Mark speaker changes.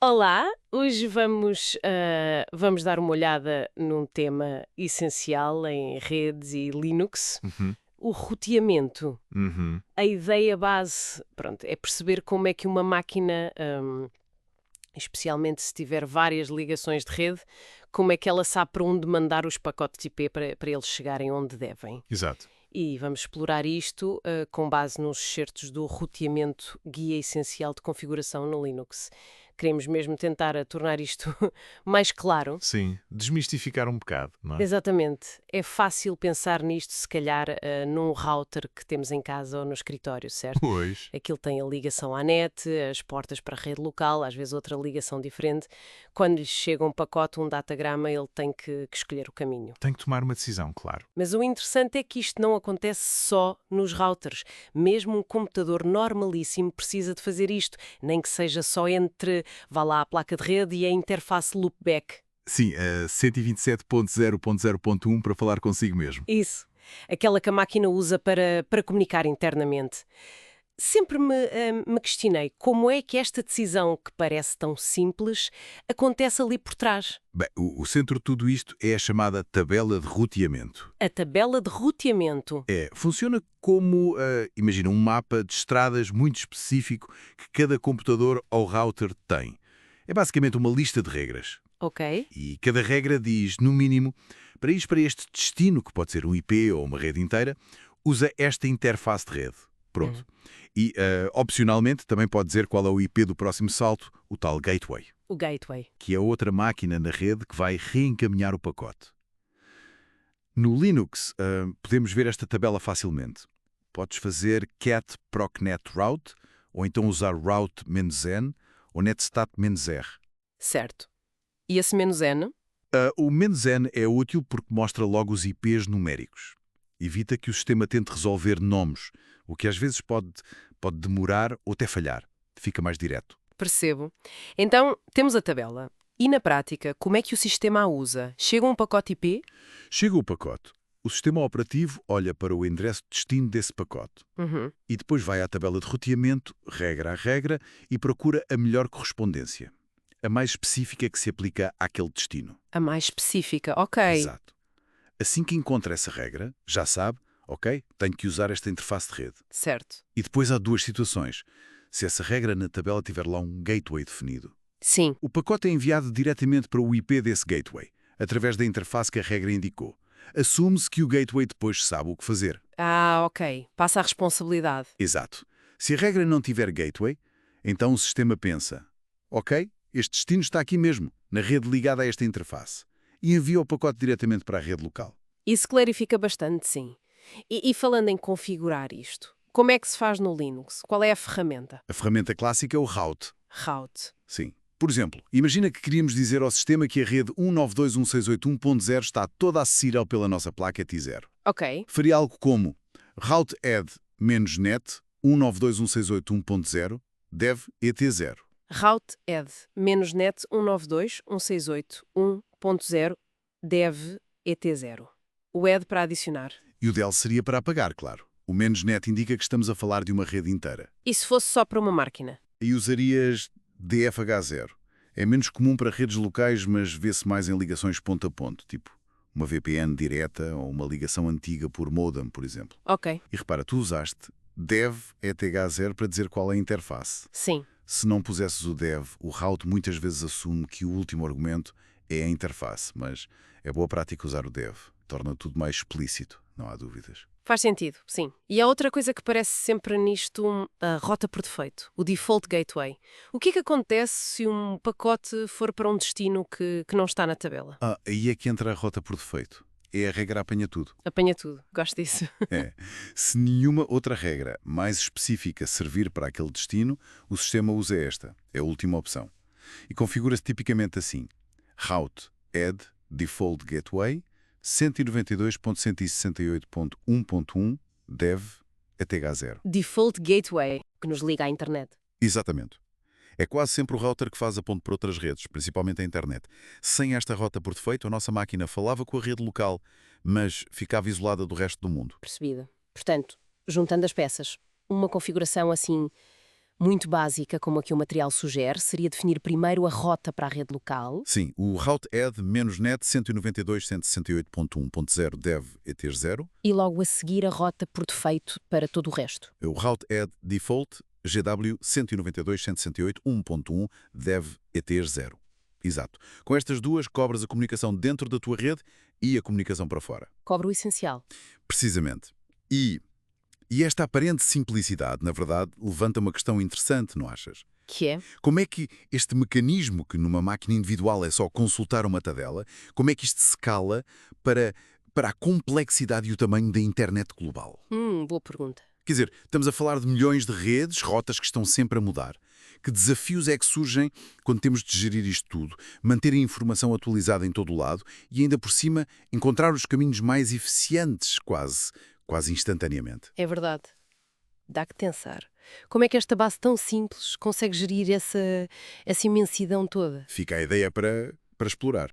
Speaker 1: Olá, hoje vamos dar uma olhada num tema essencial em redes e Linux,
Speaker 2: Uhum,
Speaker 1: o roteamento.
Speaker 2: uhum.
Speaker 1: A ideia base, pronto, é perceber como é que uma máquina, especialmente se tiver várias ligações de rede, como é que ela sabe para onde mandar os pacotes IP para eles chegarem onde devem.
Speaker 2: Exato.
Speaker 1: E vamos explorar isto com base nos excertos do roteamento Guia Essencial de Configuração no Linux. Queremos mesmo tentar tornar isto mais claro.
Speaker 2: Sim, desmistificar um bocado, não é?
Speaker 1: Exatamente. É fácil pensar nisto, se calhar, num router que temos em casa ou no escritório, certo?
Speaker 2: Pois.
Speaker 1: Aquilo tem a ligação à net, as portas para a rede local, às vezes outra ligação diferente. Quando lhe chega um pacote, um datagrama, ele tem que escolher o caminho.
Speaker 2: Tem que tomar uma decisão, claro.
Speaker 1: Mas o interessante é que isto não acontece só nos routers. Mesmo um computador normalíssimo precisa de fazer isto, nem que seja só entre, vá lá, a placa de rede e a interface loopback.
Speaker 2: Sim, a 127.0.0.1 para falar consigo mesmo.
Speaker 1: Isso. Aquela que a máquina usa para comunicar internamente. Sempre me questionei como é que esta decisão, que parece tão simples, acontece ali por trás.
Speaker 2: Bem, o centro de tudo isto é a chamada tabela de roteamento.
Speaker 1: A tabela de roteamento.
Speaker 2: Funciona como, imagina, um mapa de estradas muito específico que cada computador ou router tem. É basicamente uma lista de regras.
Speaker 1: Ok?
Speaker 2: E cada regra diz, no mínimo, para ir para este destino, que pode ser um IP ou uma rede inteira, usa esta interface de rede.
Speaker 1: Hum.
Speaker 2: Pronto. E, opcionalmente, também pode dizer qual é o IP do próximo salto, o tal gateway,
Speaker 1: O gateway.
Speaker 2: que é outra máquina na rede que vai reencaminhar o pacote. No Linux, podemos ver esta tabela facilmente. Podes fazer cat procnet route, ou então usar route-n ou netstat-r.
Speaker 1: Certo. E esse menos "-n"?
Speaker 2: O "-n" é útil porque mostra logo os IPs numéricos. Evita que o sistema tente resolver nomes, o que às vezes pode demorar ou até falhar. Fica mais direto.
Speaker 1: Percebo. Então, temos a tabela. E na prática, como é que o sistema a usa? Chega um pacote IP?
Speaker 2: Chega o pacote. O sistema operativo olha para o endereço de destino desse pacote
Speaker 1: Uhum.
Speaker 2: e depois vai à tabela de roteamento, regra a regra, e procura a melhor correspondência, a mais específica que se aplica àquele destino.
Speaker 1: A mais específica. Ok.
Speaker 2: Exato. Assim que encontra essa regra, já sabe, ok, tenho que usar esta interface de rede.
Speaker 1: Certo.
Speaker 2: E depois há duas situações. Se essa regra na tabela tiver lá um gateway definido,
Speaker 1: Sim.
Speaker 2: o pacote é enviado diretamente para o IP desse gateway, através da interface que a regra indicou. Assume-se que o gateway depois sabe o que fazer.
Speaker 1: Ah, ok. Passa a responsabilidade.
Speaker 2: Exato. Se a regra não tiver gateway, então o sistema pensa, ok, este destino está aqui mesmo, na rede ligada a esta interface, e envia o pacote diretamente para a rede local.
Speaker 1: Isso clarifica bastante, sim. E falando em configurar isto, como é que se faz no Linux? Qual é a ferramenta?
Speaker 2: A ferramenta clássica é o route.
Speaker 1: Route.
Speaker 2: Sim. Por exemplo, imagina que queríamos dizer ao sistema que a rede 192.168.1.0 está toda acessível pela nossa placa ET0.
Speaker 1: Ok.
Speaker 2: Faria algo como route add-net 192.168.1.0 dev ET0.
Speaker 1: Route add -net 192.168.1.0 dev ET0. O add para adicionar.
Speaker 2: E o del seria para apagar, claro. O "-net indica que estamos a falar de uma rede inteira.
Speaker 1: E se fosse só para uma máquina?
Speaker 2: E usarias DFH0. É menos comum para redes locais, mas vê-se mais em ligações ponto a ponto, tipo uma VPN direta ou uma ligação antiga por modem, por exemplo.
Speaker 1: Ok.
Speaker 2: E repara, tu usaste dev ETH0 para dizer qual é a interface.
Speaker 1: Sim.
Speaker 2: Se não pusesses o dev, o route muitas vezes assume que o último argumento é a interface, mas é boa prática usar o dev. Torna tudo mais explícito, não há dúvidas.
Speaker 1: Faz sentido, sim. E há outra coisa que parece sempre nisto, a rota por defeito, o default gateway. O que é que acontece se um pacote for para um destino que não está na tabela?
Speaker 2: Aí é que entra a rota por defeito. É a regra apanha tudo.
Speaker 1: Apanha tudo. Gosto disso.
Speaker 2: É. Se nenhuma outra regra mais específica servir para aquele destino, o sistema usa esta. É a última opção. E configura-se tipicamente assim. Route add default gateway 192.168.1.1 dev ETH0.
Speaker 1: Default gateway, que nos liga à internet.
Speaker 2: Exatamente. É quase sempre o router que faz a ponte para outras redes, principalmente a internet. Sem esta rota por defeito, a nossa máquina falava com a rede local, mas ficava isolada do resto do mundo.
Speaker 1: Percebida. Portanto, juntando as peças, uma configuração assim muito básica, como a que o material sugere, seria definir primeiro a rota para a rede local.
Speaker 2: Sim, o route add -net 192.168.1.0 dev ET0.
Speaker 1: E logo a seguir a rota por defeito para todo o resto.
Speaker 2: O route add default GW 192.168.1.1 dev ET0. Exato. Com estas duas, cobras a comunicação dentro da tua rede e a comunicação para fora.
Speaker 1: Cobre o essencial.
Speaker 2: Precisamente. E esta aparente simplicidade, na verdade, levanta uma questão interessante, não achas?
Speaker 1: Que é?
Speaker 2: Como é que este mecanismo, que numa máquina individual é só consultar uma tabela, como é que isto se escala para a complexidade e o tamanho da internet global?
Speaker 1: Boa pergunta.
Speaker 2: Quer dizer, estamos a falar de milhões de redes, rotas que estão sempre a mudar. Que desafios é que surgem quando temos de gerir isto tudo, manter a informação atualizada em todo o lado e, ainda por cima, encontrar os caminhos mais eficientes, quase instantaneamente?
Speaker 1: É verdade. Dá que pensar. Como é que esta base tão simples consegue gerir essa imensidão toda?
Speaker 2: Fica a ideia para explorar.